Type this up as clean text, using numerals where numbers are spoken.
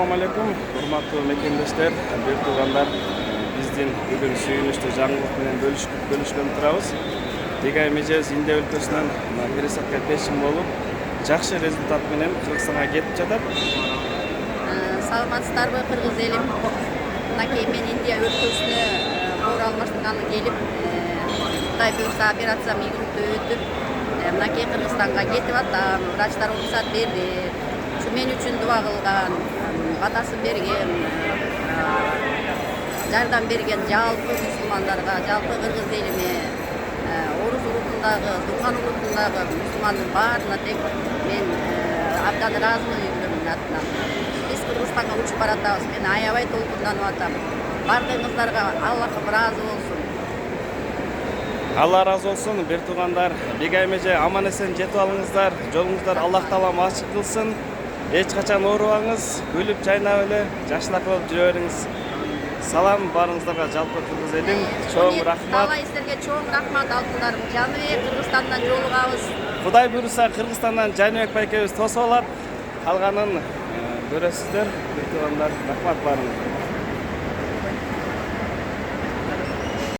Assalamu alaikum, hurmatly mekendештер, бир туугандар. Биздин бүгүн сүйүнүчтүү жаңылык менен бөлүшкөн турабыз. Бегай межебиз Индия өлкөсүнөн пересадка пешим болуп, жакшы результат менен Кыргызстанга кетип жатат. Саламатсыздарбы, кыргыз элим? Мынакей мен Индия өлкөсүнө оор алмаштырганы келип, Кудай буйрса операциям ийгиликтүү өтүп, мынакей Кыргызстанга кетип атам. Врачтар уруксат берди. Мен үчүн дуа кылган, батасын берген, жардам берген жалпы мусулмандарга, жалпы кыргыз элиме, орус улутундагы, Дунган улутундагы мусулмандын баарына тең мен абдан ыраазымын өздөрүнүн атынан. Биз Кыргызстанга учуп баратабыз. Мен аябай толкунданып атам. Бардыгыңыздарга Аллахым ыраазы болсун. Алла разы болсун, бир туугандар. Бегай меже аман эсен жетип алыңыздар. Жолуңуздар Аллах таалам ачык кылсын. Эч качан оорубаңыз, күлүп жайнап эле жакшылап болуп жүрө бериңиз. Салам барыңыздарга жалпы кыргыз элим. Чоң рахмат. Алла силерге чоң рахмат алтындарым. Жаныбек Кыргызстандан жолугабыз. Кудай буйрса Кыргызстандан Жаныбек байкебиз тосуп алат. Калганын көрөсүздөр. Бир туугандар, рахмат барыңыздар.